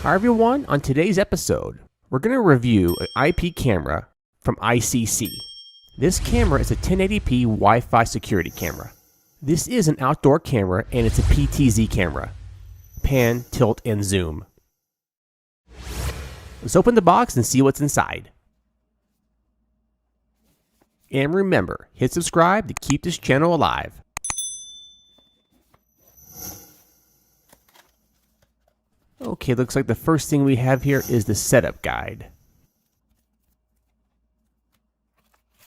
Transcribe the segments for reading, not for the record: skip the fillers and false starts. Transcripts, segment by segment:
Hi everyone, on today's episode, we're going to review an IP camera from ICC. This camera is a 1080p Wi-Fi security camera. This is an outdoor camera and it's a PTZ camera. Pan, tilt, and zoom. Let's open the box and see what's inside. And remember, hit subscribe to keep this channel alive. Okay, looks like the first thing we have here is the setup guide.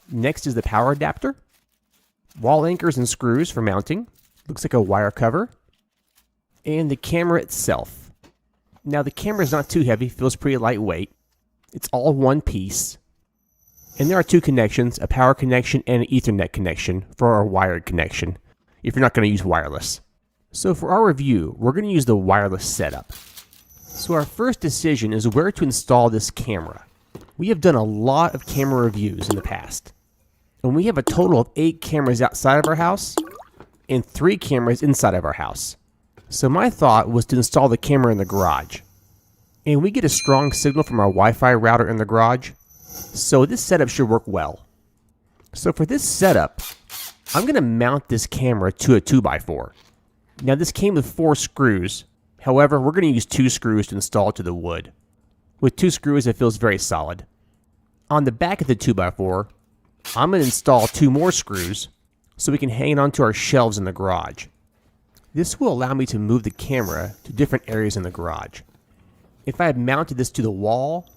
Next is the power adapter. Wall anchors and screws for mounting. Looks like a wire cover. And the camera itself. Now the camera is not too heavy, feels pretty lightweight. It's all one piece. And there are two connections, a power connection and an Ethernet connection for our wired connection, if you're not going to use wireless. So for our review, we're going to use the wireless setup. So our first decision is where to install this camera. We have done a lot of camera reviews in the past. And we have a total of 8 cameras outside of our house and 3 cameras inside of our house. So my thought was to install the camera in the garage. And we get a strong signal from our Wi-Fi router in the garage. So this setup should work well. So for this setup, I'm going to mount this camera to a 2x4. Now this came with 4 screws. However, we're going to use 2 screws to install it to the wood. With 2 screws, it feels very solid. On the back of the 2x4, I'm going to install 2 more screws so we can hang it onto our shelves in the garage. This will allow me to move the camera to different areas in the garage. If I had mounted this to the wall,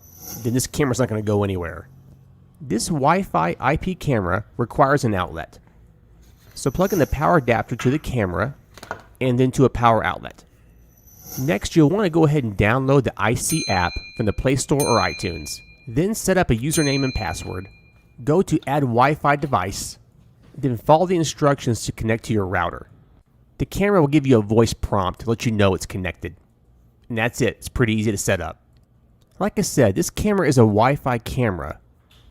then this camera's not going to go anywhere. This Wi-Fi IP camera requires an outlet. So plug in the power adapter to the camera and then to a power outlet. Next, you'll want to go ahead and download the IC app from the Play Store or iTunes. Then set up a username and password. Go to Add Wi-Fi Device. Then follow the instructions to connect to your router. The camera will give you a voice prompt to let you know it's connected. And that's it. It's pretty easy to set up. Like I said, this camera is a Wi-Fi camera,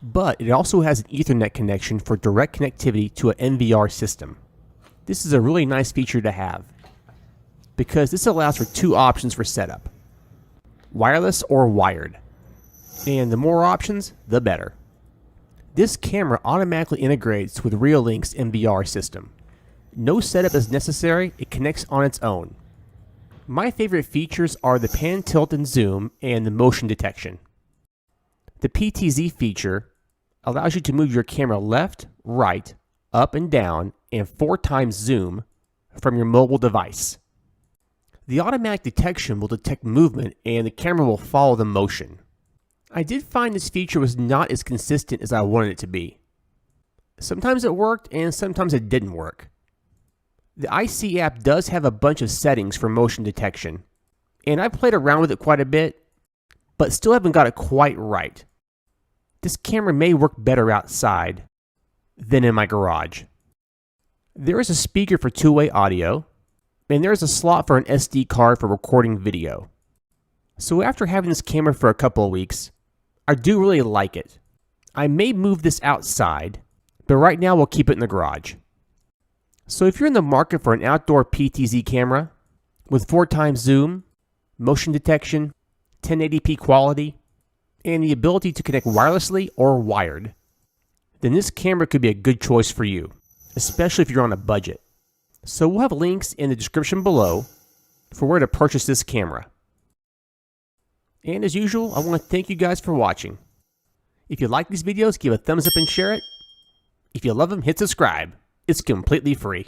but it also has an Ethernet connection for direct connectivity to an NVR system. This is a really nice feature to have, because this allows for 2 options for setup. Wireless or wired. And the more options, the better. This camera automatically integrates with Reolink's NVR system. No setup is necessary, it connects on its own. My favorite features are the pan, tilt, and zoom, and the motion detection. The PTZ feature allows you to move your camera left, right, up and down, and 4 times zoom from your mobile device. The automatic detection will detect movement and the camera will follow the motion. I did find this feature was not as consistent as I wanted it to be. Sometimes it worked and sometimes it didn't work. The IC app does have a bunch of settings for motion detection, and I've played around with it quite a bit, but still haven't got it quite right. This camera may work better outside than in my garage. There is a speaker for 2-way audio, and there is a slot for an SD card for recording video. So after having this camera for a couple of weeks, I do really like it. I may move this outside, but right now we'll keep it in the garage. So if you're in the market for an outdoor PTZ camera with 4 times zoom, motion detection, 1080p quality, and the ability to connect wirelessly or wired, then this camera could be a good choice for you, especially if you're on a budget. So we'll have links in the description below for where to purchase this camera. And as usual, I want to thank you guys for watching. If you like these videos, give a thumbs up and share it. If you love them, hit subscribe. It's completely free.